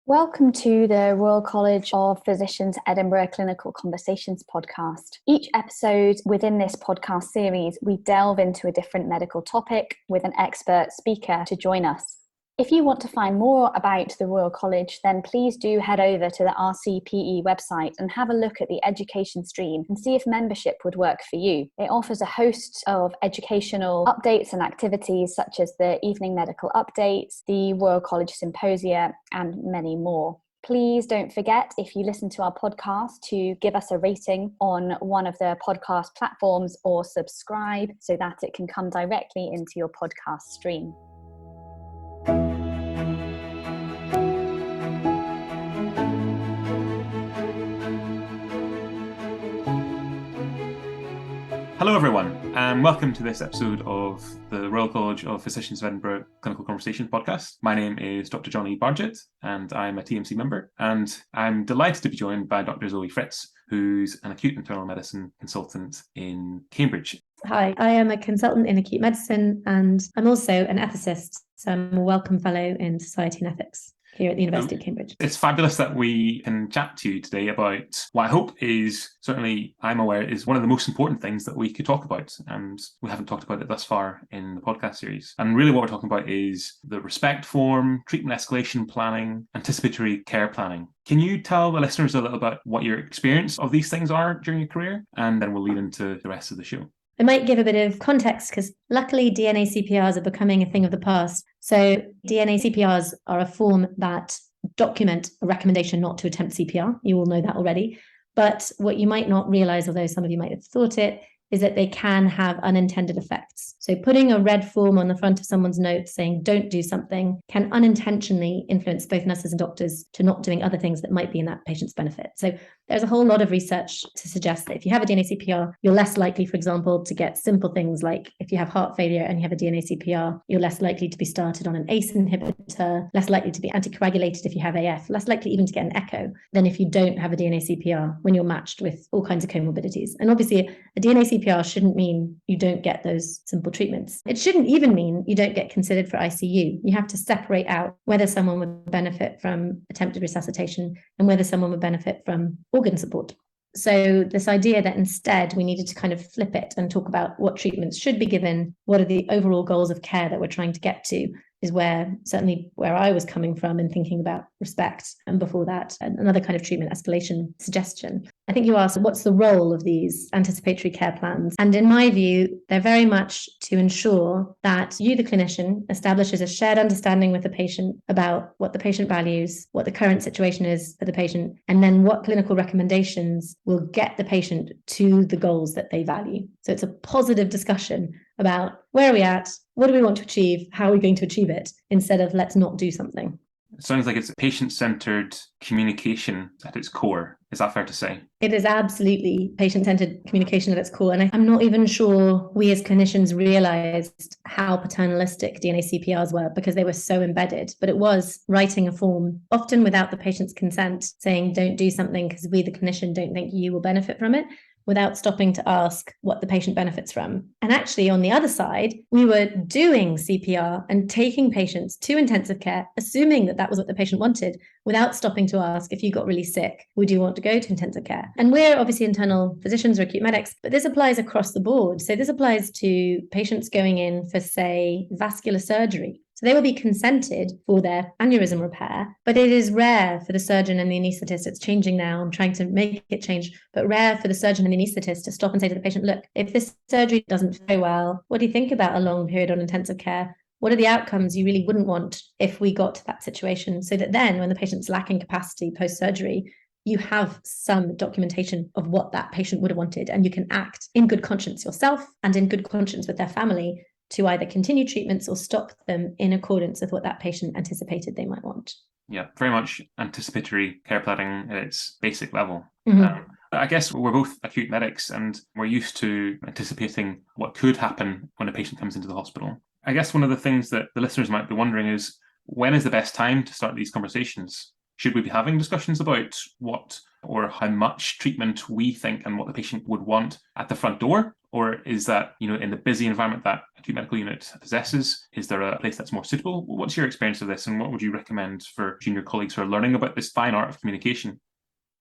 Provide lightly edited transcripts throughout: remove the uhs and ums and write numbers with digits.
Welcome to the Royal College of Physicians Edinburgh Clinical Conversations podcast. Each episode within this podcast series, we delve into a different medical topic with an expert speaker to join us. If you want to find more about the Royal College, then please do head over to the RCPE website and have a look at the education stream and see if membership would work for you. It offers a host of educational updates and activities such as the evening medical updates, the Royal College Symposia, and many more. Please don't forget, if you listen to our podcast, to give us a rating on one of the podcast platforms or subscribe so that it can come directly into your podcast stream. Hello everyone, and welcome to this episode of the Royal College of Physicians of Edinburgh Clinical Conversation podcast. My name is Dr Jonathan Bardgett, and I'm a T&MC member, and I'm delighted to be joined by Dr Zoë Fritz, who's an acute internal medicine consultant in Cambridge. Hi, I am a consultant in acute medicine, and I'm also an ethicist, so I'm a Wellcome Fellow in Society and Ethics here at the University of Cambridge. It's fabulous that we can chat to you today about what I hope is, certainly I'm aware, is one of the most important things that we could talk about, and we haven't talked about it thus far in the podcast series. And really what we're talking about is the respect form, treatment escalation planning, anticipatory care planning. Can you tell the listeners a little about what your experience of these things are during your career? And then we'll lead into the rest of the show. I might give a bit of context because luckily DNA CPRs are becoming a thing of the past. So DNA CPRs are a form that document a recommendation not to attempt CPR. You all know that already. But what you might not realize, although some of you might have thought it, is that they can have unintended effects. So putting a red form on the front of someone's note saying don't do something can unintentionally influence both nurses and doctors to not doing other things that might be in that patient's benefit. So there's a whole lot of research to suggest that if you have a DNA CPR, you're less likely, for example, to get simple things like if you have heart failure and you have a DNA CPR, you're less likely to be started on an ACE inhibitor, less likely to be anticoagulated if you have AF, less likely even to get an echo than if you don't have a DNA CPR when you're matched with all kinds of comorbidities. And obviously, a DNA CPR shouldn't mean you don't get those simple treatments. It shouldn't even mean you don't get considered for ICU. You have to separate out whether someone would benefit from attempted resuscitation and whether someone would benefit from organ support. So this idea that instead we needed to kind of flip it and talk about what treatments should be given, what are the overall goals of care that we're trying to get to, is certainly where I was coming from in thinking about respect. And before that, another kind of treatment escalation suggestion. I think you asked, what's the role of these anticipatory care plans? And in my view, they're very much to ensure that you, the clinician, establishes a shared understanding with the patient about what the patient values, what the current situation is for the patient, and then what clinical recommendations will get the patient to the goals that they value. So it's a positive discussion about where are we at, what do we want to achieve, how are we going to achieve it, instead of let's not do something. It sounds like it's patient-centred communication at its core. Is that fair to say? It is absolutely patient-centred communication at its core. And I'm not even sure we as clinicians realised how paternalistic DNA CPRs were because they were so embedded. But it was writing a form, often without the patient's consent, saying don't do something because we, the clinician, don't think you will benefit from it, without stopping to ask what the patient benefits from. And actually, on the other side, we were doing CPR and taking patients to intensive care, assuming that that was what the patient wanted, without stopping to ask, if you got really sick, would you want to go to intensive care? And we're obviously internal physicians or acute medics, but this applies across the board. So this applies to patients going in for, say, vascular surgery. So they will be consented for their aneurysm repair, but it is rare for the surgeon and the anaesthetist. It's changing now. I'm trying to make it change, but rare for the surgeon and the anaesthetist to stop and say to the patient, look, if this surgery doesn't go well, what do you think about a long period on intensive care? What are the outcomes you really wouldn't want if we got to that situation? So that then when the patient's lacking capacity post-surgery, you have some documentation of what that patient would have wanted, and you can act in good conscience yourself and in good conscience with their family to either continue treatments or stop them in accordance with what that patient anticipated they might want. Yeah, very much anticipatory care planning at its basic level. Mm-hmm. I guess we're both acute medics and we're used to anticipating what could happen when a patient comes into the hospital. I guess one of the things that the listeners might be wondering is, when is the best time to start these conversations? Should we be having discussions about what or how much treatment we think and what the patient would want at the front door? Or is that, in the busy environment that acute medical unit possesses, is there a place that's more suitable? What's your experience of this, and what would you recommend for junior colleagues who are learning about this fine art of communication?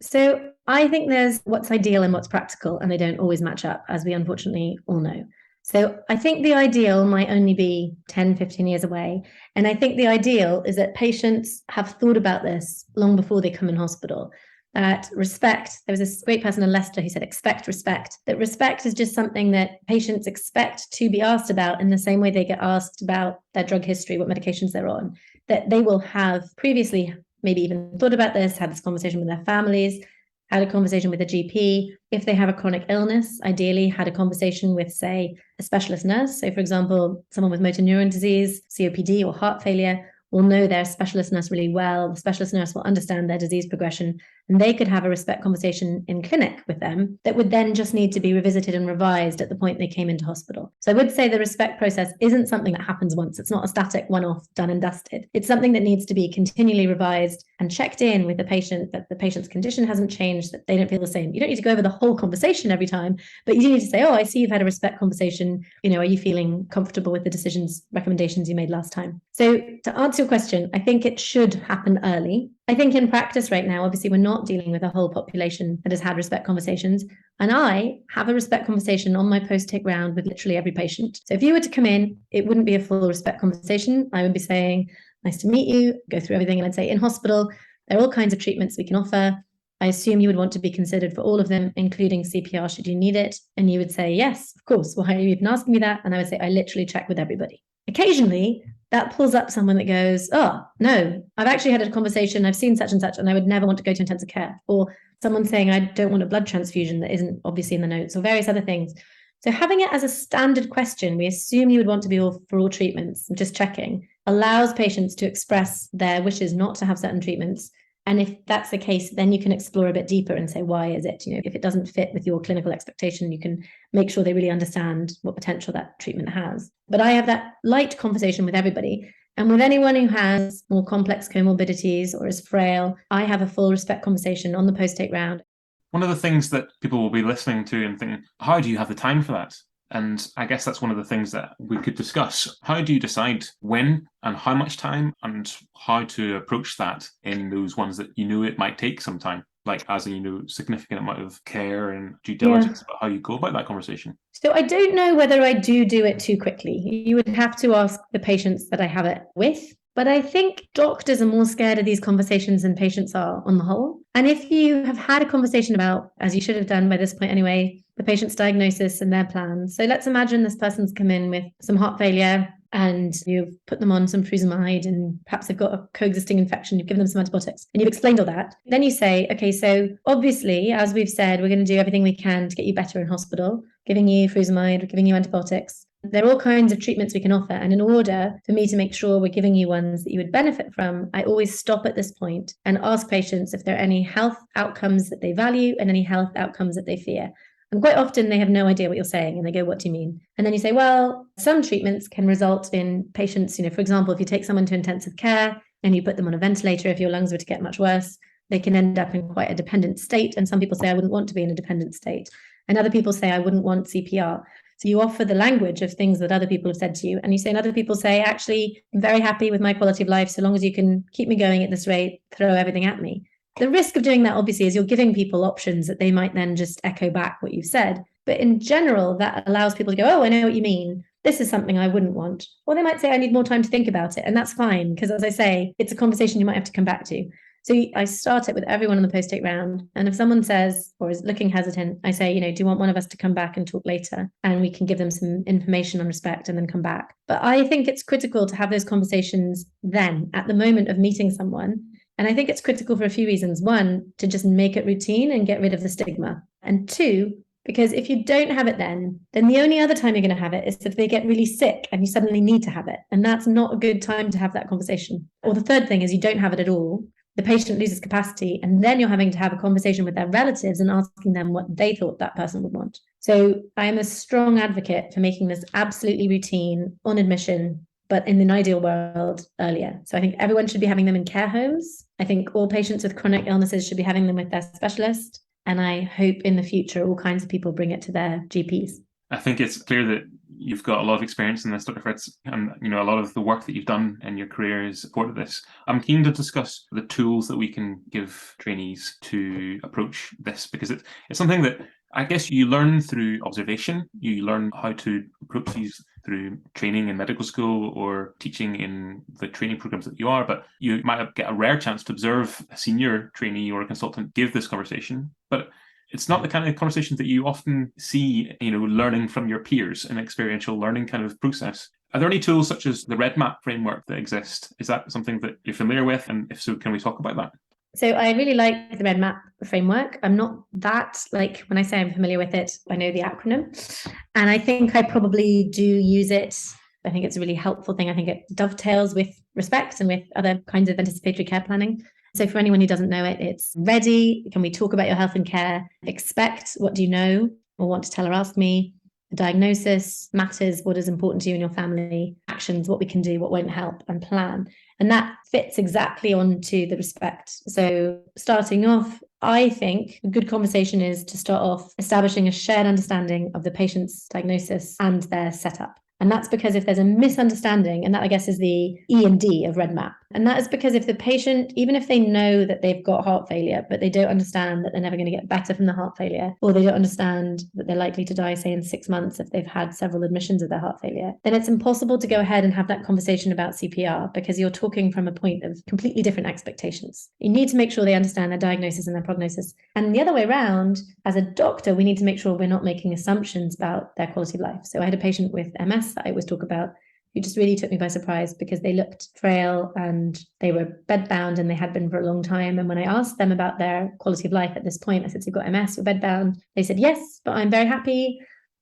So I think there's what's ideal and what's practical, and they don't always match up, as we unfortunately all know. So I think the ideal might only be 10, 15 years away. And I think the ideal is that patients have thought about this long before they come in hospital. That respect, there was this great person in Leicester who said, expect respect. That respect is just something that patients expect to be asked about in the same way they get asked about their drug history, what medications they're on. That they will have previously maybe even thought about this, had this conversation with their families, had a conversation with a GP. If they have a chronic illness, ideally had a conversation with, say, a specialist nurse. So, for example, someone with motor neuron disease, COPD, or heart failure will know their specialist nurse really well. The specialist nurse will understand their disease progression, and they could have a respect conversation in clinic with them that would then just need to be revisited and revised at the point they came into hospital. So I would say the respect process isn't something that happens once. It's not a static one-off, done and dusted. It's something that needs to be continually revised and checked in with the patient, that the patient's condition hasn't changed, that they don't feel the same. You don't need to go over the whole conversation every time, but you do need to say, oh, I see you've had a respect conversation. Are you feeling comfortable with the decisions, recommendations you made last time? So to answer your question, I think it should happen early. I think in practice right now, obviously, we're not dealing with a whole population that has had respect conversations. And I have a respect conversation on my post-take round with literally every patient. So if you were to come in, it wouldn't be a full respect conversation. I would be saying, nice to meet you, go through everything. And I'd say, in hospital, there are all kinds of treatments we can offer. I assume you would want to be considered for all of them, including CPR should you need it. And you would say, yes, of course. Why are you even asking me that? And I would say, I literally check with everybody. Occasionally, that pulls up someone that goes, oh, no, I've actually had a conversation, I've seen such, and I would never want to go to intensive care. Or someone saying, I don't want a blood transfusion that isn't obviously in the notes, or various other things. So having it as a standard question, we assume you would want to be for all treatments, just checking, allows patients to express their wishes not to have certain treatments. And if that's the case, then you can explore a bit deeper and say, why is it? If it doesn't fit with your clinical expectation, you can make sure they really understand what potential that treatment has. But I have that light conversation with everybody. And with anyone who has more complex comorbidities or is frail, I have a full respect conversation on the post-take round. One of the things that people will be listening to and thinking, how do you have the time for that? And I guess that's one of the things that we could discuss. How do you decide when and how much time, and how to approach that in those ones that it might take some time, like as a significant amount of care and due diligence about how you go about that conversation? So I don't know whether I do it too quickly. You would have to ask the patients that I have it with. But I think doctors are more scared of these conversations than patients are on the whole. And if you have had a conversation about, as you should have done by this point anyway, the patient's diagnosis and their plans. So let's imagine this person's come in with some heart failure and you've put them on some furosemide and perhaps they've got a coexisting infection, you've given them some antibiotics and you've explained all that. Then you say, okay, so obviously, as we've said, we're going to do everything we can to get you better in hospital, giving you furosemide, we're giving you antibiotics. There are all kinds of treatments we can offer. And in order for me to make sure we're giving you ones that you would benefit from, I always stop at this point and ask patients if there are any health outcomes that they value and any health outcomes that they fear. And quite often they have no idea what you're saying and they go, what do you mean? And then you say, well, some treatments can result in patients, for example, if you take someone to intensive care and you put them on a ventilator, if your lungs were to get much worse, they can end up in quite a dependent state. And some people say, I wouldn't want to be in a dependent state. And other people say, I wouldn't want CPR. So you offer the language of things that other people have said to you. And you say, and other people say, actually, I'm very happy with my quality of life. So long as you can keep me going at this rate, throw everything at me. The risk of doing that, obviously, is you're giving people options that they might then just echo back what you've said. But in general, that allows people to go, oh, I know what you mean. This is something I wouldn't want. Or they might say, I need more time to think about it. And that's fine, because as I say, it's a conversation you might have to come back to. So I start it with everyone on the post-take round. And if someone says, or is looking hesitant, I say, do you want one of us to come back and talk later? And we can give them some information on respect and then come back. But I think it's critical to have those conversations then, at the moment of meeting someone. And I think it's critical for a few reasons. One, to just make it routine and get rid of the stigma. And two, because if you don't have it then the only other time you're going to have it is if they get really sick and you suddenly need to have it. And that's not a good time to have that conversation. Or the third thing is you don't have it at all. The patient loses capacity, and then you're having to have a conversation with their relatives and asking them what they thought that person would want. So I am a strong advocate for making this absolutely routine on admission. but in an ideal world, earlier. So I think everyone should be having them in care homes. I think all patients with chronic illnesses should be having them with their specialist. And I hope in the future, all kinds of people bring it to their GPs. I think it's clear that you've got a lot of experience in this, Dr. Fritz, and a lot of the work that you've done in your career has supported this. I'm keen to discuss the tools that we can give trainees to approach this, because it's something that I guess you learn through observation. You learn how to approach these through training in medical school or teaching in the training programs that you are, but you might get a rare chance to observe a senior trainee or a consultant give this conversation. But it's not the kind of conversations that you often see, learning from your peers, an experiential learning kind of process. Are there any tools such as the Red Map framework that exist? Is that something that you're familiar with? And if so, can we talk about that? So I really like the Red Map framework. I'm not that, when I say I'm familiar with it, I know the acronym. And I think I probably do use it. I think it's a really helpful thing. I think it dovetails with respect and with other kinds of anticipatory care planning. So for anyone who doesn't know it, it's ready. Can we talk about your health and care? Expect, what do you know or want to tell or ask me? The diagnosis, matters, what is important to you and your family, actions, what we can do, what won't help, and plan. And that fits exactly onto the respect. So starting off, I think a good conversation is to start off establishing a shared understanding of the patient's diagnosis and their setup. And that's because if there's a misunderstanding, and that I guess is the E and D of Red Map, and that is because if the patient, even if they know that they've got heart failure, but they don't understand that they're never going to get better from the heart failure, or they don't understand that they're likely to die, say, in 6 months if they've had several admissions of their heart failure, then it's impossible to go ahead and have that conversation about CPR because you're talking from a point of completely different expectations. You need to make sure they understand their diagnosis and their prognosis. And the other way around, as a doctor, we need to make sure we're not making assumptions about their quality of life. So I had a patient with MS that I always talk about, who just really took me by surprise because they looked frail and they were bedbound and they had been for a long time. And when I asked them about their quality of life at this point, I said, so you've got MS, you're bedbound. They said, yes, but I'm very happy.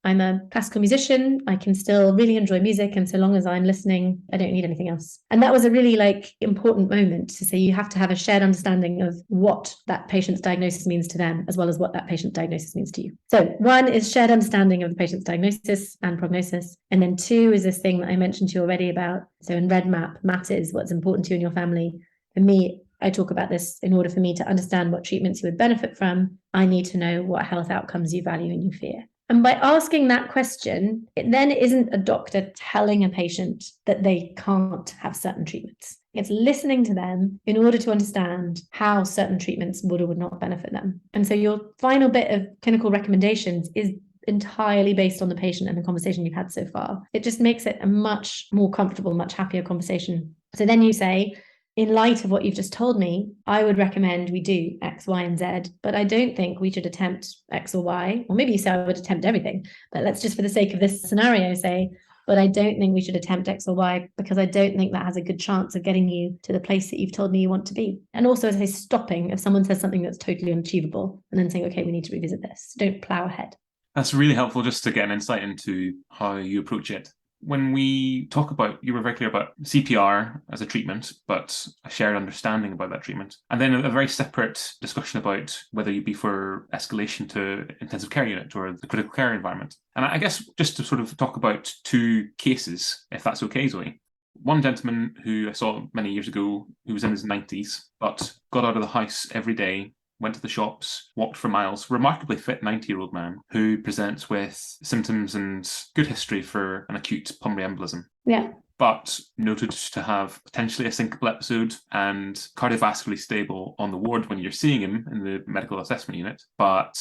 I'm a classical musician. I can still really enjoy music. And so long as I'm listening, I don't need anything else. And that was a really important moment to say you have to have a shared understanding of what that patient's diagnosis means to them, as well as what that patient's diagnosis means to you. So one is shared understanding of the patient's diagnosis and prognosis. And then two is this thing that I mentioned to you already about. So in Red Map, matters, what's important to you and your family. For me, I talk about this in order for me to understand what treatments you would benefit from. I need to know what health outcomes you value and you fear. And by asking that question, it then isn't a doctor telling a patient that they can't have certain treatments. It's listening to them in order to understand how certain treatments would or would not benefit them. And so your final bit of clinical recommendations is entirely based on the patient and the conversation you've had so far. It just makes it a much more comfortable, much happier conversation. So then you say, in light of what you've just told me, I would recommend we do X, Y, and Z, but I don't think we should attempt X or Y. Or maybe you say I would attempt everything, but let's just for the sake of this scenario say, but I don't think we should attempt X or Y because I don't think that has a good chance of getting you to the place that you've told me you want to be. And also, as I say, stopping if someone says something that's totally unachievable and then saying, okay, we need to revisit this. Don't plow ahead. That's really helpful just to get an insight into how you approach it. When we talk about, you were very clear about CPR as a treatment, but a shared understanding about that treatment. And then a very separate discussion about whether you'd be for escalation to intensive care unit or the critical care environment. And I guess just to sort of talk about two cases, if that's okay, Zoe. One gentleman who I saw many years ago, who was in his 90s, but got out of the house every day, went to the shops, walked for miles, remarkably fit 90-year-old man who presents with symptoms and good history for an acute pulmonary embolism. Yeah. But noted to have potentially a syncopal episode and cardiovascularly stable on the ward when you're seeing him in the medical assessment unit, but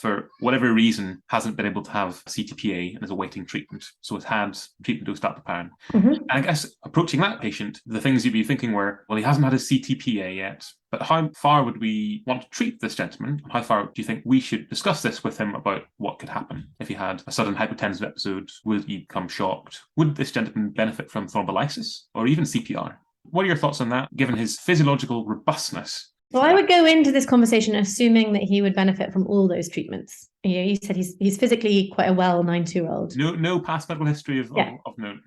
for whatever reason hasn't been able to have CTPA and is awaiting treatment. So it's had treatment dosed dalteparin. Mm-hmm. And I guess approaching that patient, the things you'd be thinking were, well, he hasn't had his CTPA yet, but how far would we want to treat this gentleman? How far do you think we should discuss this with him about what could happen if he had a sudden hypotensive episode? Would he become shocked? Would this gentleman benefit from thrombolysis or even CPR? What are your thoughts on that, given his physiological robustness? Well, I would go into this conversation assuming that he would benefit from all those treatments. You said he's physically quite a well 92-year-old. No past medical history of note.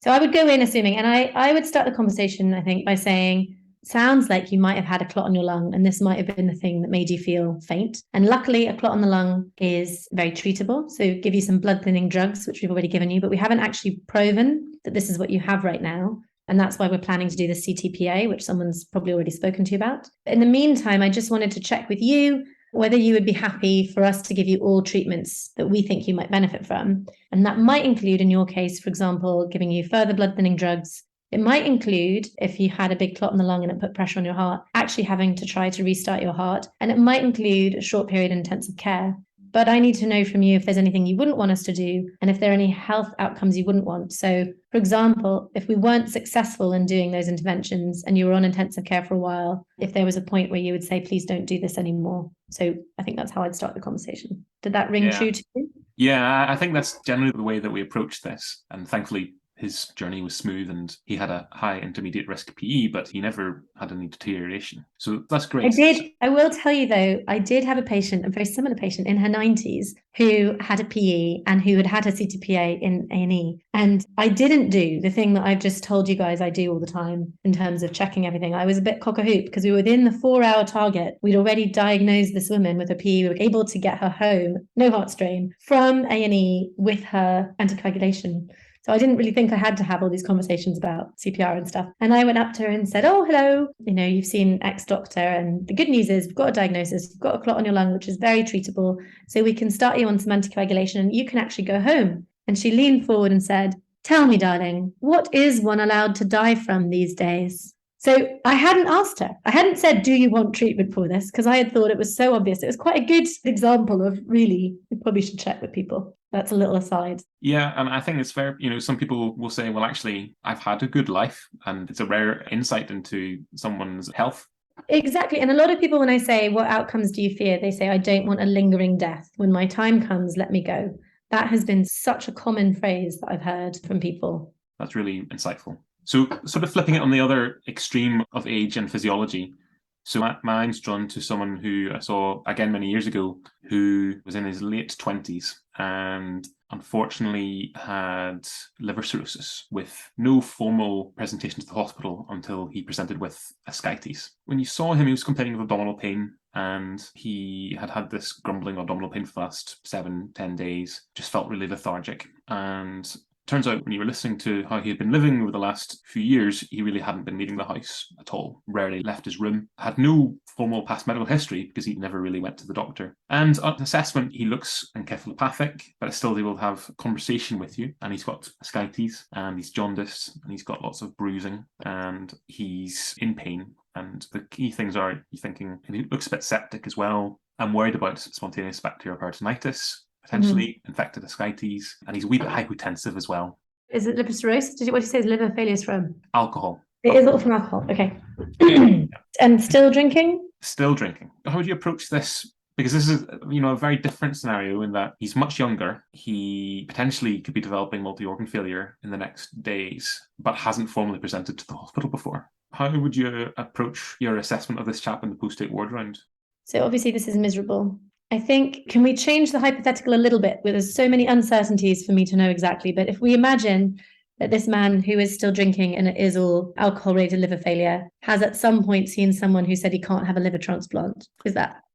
So I would go in assuming, and I would start the conversation, I think, by saying, sounds like you might have had a clot on your lung, and this might have been the thing that made you feel faint. And luckily, a clot on the lung is very treatable. So give you some blood thinning drugs, which we've already given you, but we haven't actually proven that this is what you have right now. And that's why we're planning to do the CTPA, which someone's probably already spoken to you about. In the meantime, I just wanted to check with you whether you would be happy for us to give you all treatments that we think you might benefit from. And that might include, in your case, for example, giving you further blood thinning drugs. It might include, if you had a big clot in the lung and it put pressure on your heart, actually having to try to restart your heart. And it might include a short period of intensive care. But I need to know from you if there's anything you wouldn't want us to do and if there are any health outcomes you wouldn't want. So, for example, if we weren't successful in doing those interventions and you were on intensive care for a while, if there was a point where you would say, please don't do this anymore. So I think that's how I'd start the conversation. Did that ring true to you? Yeah, I think that's generally the way that we approach this. And thankfully, his journey was smooth and he had a high intermediate risk PE, but he never had any deterioration. So that's great. I will tell you though, I did have a patient, a very similar patient in her 90s who had a PE and who had had a CTPA in A&E. And I didn't do the thing that I've just told you guys I do all the time in terms of checking everything. I was a bit cock-a-hoop because we were within the 4-hour target. We'd already diagnosed this woman with a PE. We were able to get her home, no heart strain, from A&E with her anticoagulation. So I didn't really think I had to have all these conversations about CPR and stuff. And I went up to her and said, oh, hello, you've seen X doctor. And the good news is we've got a diagnosis, you've got a clot on your lung, which is very treatable. So we can start you on some anticoagulation and you can actually go home. And she leaned forward and said, tell me, darling, what is one allowed to die from these days? So I hadn't asked her. I hadn't said, do you want treatment for this? Because I had thought it was so obvious. It was quite a good example of really, you probably should check with people. That's a little aside. Yeah, and I think it's fair. Some people will say, well, actually, I've had a good life, and it's a rare insight into someone's health. Exactly. And a lot of people, when I say, what outcomes do you fear? They say, I don't want a lingering death. When my time comes, let me go. That has been such a common phrase that I've heard from people. That's really insightful. So sort of flipping it on the other extreme of age and physiology. So my mind's drawn to someone who I saw again many years ago who was in his late 20s and unfortunately had liver cirrhosis with no formal presentation to the hospital until he presented with ascites. When you saw him, he was complaining of abdominal pain and he had this grumbling abdominal pain for the last 7-10 days, just felt really lethargic. And turns out when you were listening to how he had been living over the last few years, he really hadn't been leaving the house at all, rarely left his room, had no formal past medical history because he never really went to the doctor. And on assessment, he looks encephalopathic, but still able to have a conversation with you. And he's got ascites and he's jaundiced and he's got lots of bruising and he's in pain. And the key things are, you're thinking, he looks a bit septic as well. I'm worried about spontaneous bacterial peritonitis, potentially infected ascites, and he's a wee bit hypotensive as well. Is it liver cirrhosis? What did you say is liver failure from? Alcohol. It is all from alcohol, okay. And still drinking? Still drinking. How would you approach this? Because this is, a very different scenario in that he's much younger. He potentially could be developing multi-organ failure in the next days, but hasn't formally presented to the hospital before. How would you approach your assessment of this chap in the post-take ward round? So obviously this is miserable. I think, can we change the hypothetical a little bit? Where there's so many uncertainties for me to know exactly. But if we imagine that this man who is still drinking and it is all alcohol-related liver failure has at some point seen someone who said he can't have a liver transplant.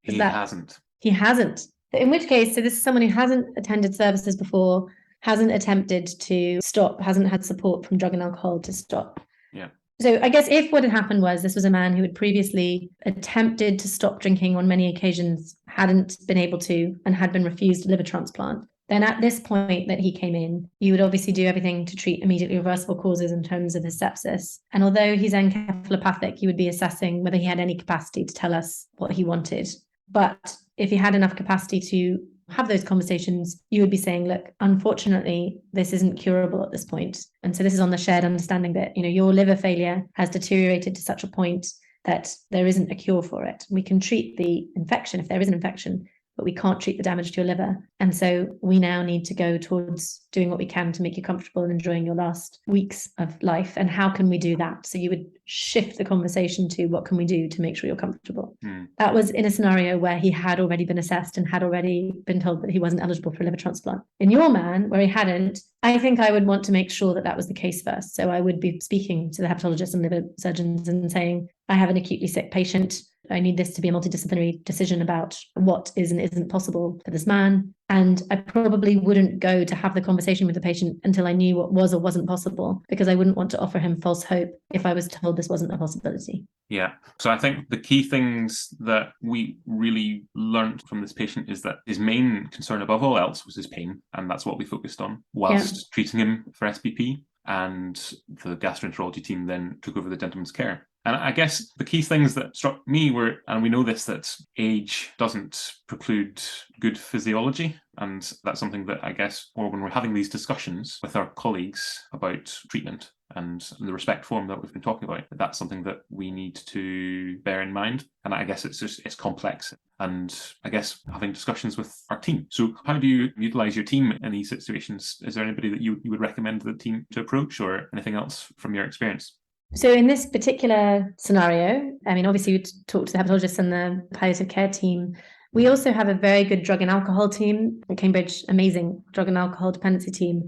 He hasn't. He hasn't. In which case, so this is someone who hasn't attended services before, hasn't attempted to stop, hasn't had support from drug and alcohol to stop. Yeah. So I guess if what had happened was this was a man who had previously attempted to stop drinking on many occasions, hadn't been able to, and had been refused a liver transplant, then at this point that he came in, you would obviously do everything to treat immediately reversible causes in terms of his sepsis. And although he's encephalopathic, you would be assessing whether he had any capacity to tell us what he wanted. But if he had enough capacity to have those conversations, you would be saying, look, unfortunately, this isn't curable at this point. And so this is on the shared understanding that, your liver failure has deteriorated to such a point that there isn't a cure for it. We can treat the infection if there is an infection, but we can't treat the damage to your liver. And so we now need to go towards doing what we can to make you comfortable and enjoying your last weeks of life. And how can we do that? So you would shift the conversation to what can we do to make sure you're comfortable? That was in a scenario where he had already been assessed and had already been told that he wasn't eligible for a liver transplant. In your man, where he hadn't, I think I would want to make sure that that was the case first. So I would be speaking to the hepatologists and liver surgeons and saying, I have an acutely sick patient. I need this to be a multidisciplinary decision about what is and isn't possible for this man. And I probably wouldn't go to have the conversation with the patient until I knew what was or wasn't possible, because I wouldn't want to offer him false hope if I was told this wasn't a possibility. Yeah. So I think the key things that we really learned from this patient is that his main concern above all else was his pain. And that's what we focused on whilst treating him for SPP. And the gastroenterology team then took over the gentleman's care. And I guess the key things that struck me were, and we know this, that age doesn't preclude good physiology. And that's something that I guess, or when we're having these discussions with our colleagues about treatment and the respect form that we've been talking about, that's something that we need to bear in mind. And I guess it's complex. And I guess having discussions with our team. So how do you utilize your team in these situations? Is there anybody that you would recommend the team to approach, or anything else from your experience? So in this particular scenario, I mean, obviously we talked to the hepatologists and the palliative care team. We also have a very good drug and alcohol team at Cambridge, amazing drug and alcohol dependency team,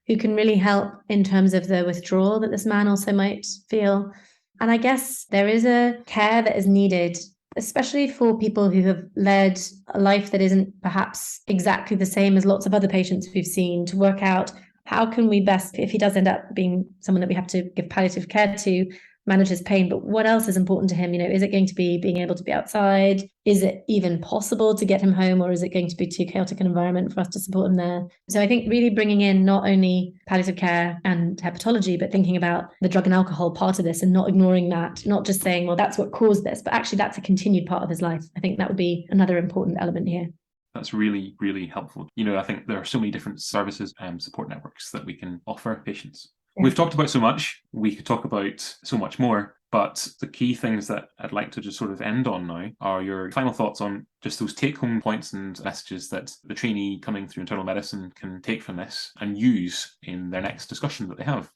who can really help in terms of the withdrawal that this man also might feel. And I guess there is a care that is needed, especially for people who have led a life that isn't perhaps exactly the same as lots of other patients we've seen, to work out how can we best, if he does end up being someone that we have to give palliative care to, manage his pain, but what else is important to him? You know, is it going to be being able to be outside? Is it even possible to get him home, or is it going to be too chaotic an environment for us to support him there? So I think really bringing in not only palliative care and hepatology, but thinking about the drug and alcohol part of this and not ignoring that, not just saying, well, that's what caused this, but actually that's a continued part of his life. I think that would be another important element here. That's really, really helpful. You know, I think there are so many different services and support networks that we can offer patients. Yeah. We've talked about so much, we could talk about so much more, but the key things that I'd like to just sort of end on now are your final thoughts on just those take-home points and messages that the trainee coming through internal medicine can take from this and use in their next discussion that they have.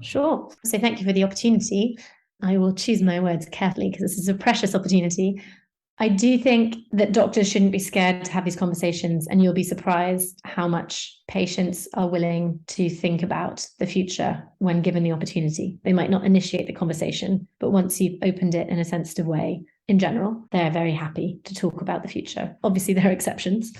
Sure. So thank you for the opportunity. I will choose my words carefully because this is a precious opportunity. I do think that doctors shouldn't be scared to have these conversations, and you'll be surprised how much patients are willing to think about the future when given the opportunity. They might not initiate the conversation, but once you've opened it in a sensitive way, in general, they're very happy to talk about the future. Obviously, there are exceptions.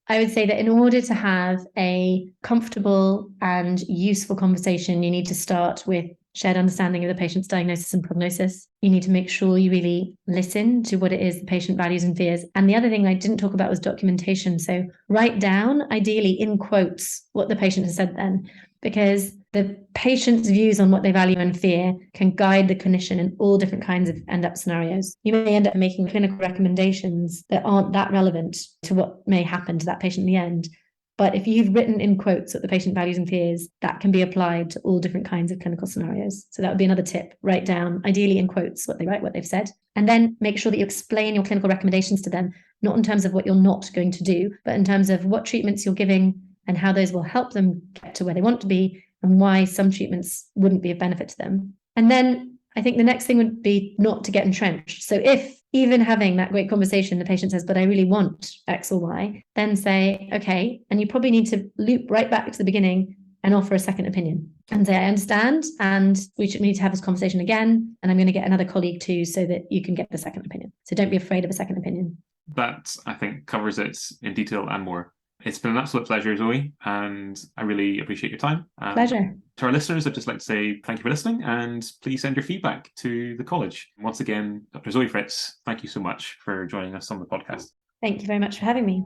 I would say that in order to have a comfortable and useful conversation, you need to start with shared understanding of the patient's diagnosis and prognosis. You need to make sure you really listen to what it is the patient values and fears. And the other thing I didn't talk about was documentation. So write down, ideally in quotes, what the patient has said then, because the patient's views on what they value and fear can guide the clinician in all different kinds of end-up scenarios. You may end up making clinical recommendations that aren't that relevant to what may happen to that patient in the end. But if you've written in quotes what the patient values and fears, that can be applied to all different kinds of clinical scenarios. So that would be another tip. Write down, ideally in quotes, what they write, what they've said. And then make sure that you explain your clinical recommendations to them, not in terms of what you're not going to do, but in terms of what treatments you're giving and how those will help them get to where they want to be and why some treatments wouldn't be of benefit to them. And then I think the next thing would be not to get entrenched. So if even having that great conversation, the patient says, but I really want X or Y, then say, okay, and you probably need to loop right back to the beginning and offer a second opinion and say, I understand, and we should need to have this conversation again, and I'm going to get another colleague too so that you can get the second opinion. So don't be afraid of a second opinion. That, I think, covers it in detail and more. It's been an absolute pleasure, Zoe, and I really appreciate your time. Pleasure. To our listeners, I'd just like to say thank you for listening, and please send your feedback to the college. Once again, Dr. Zoë Fritz, thank you so much for joining us on the podcast. Thank you very much for having me.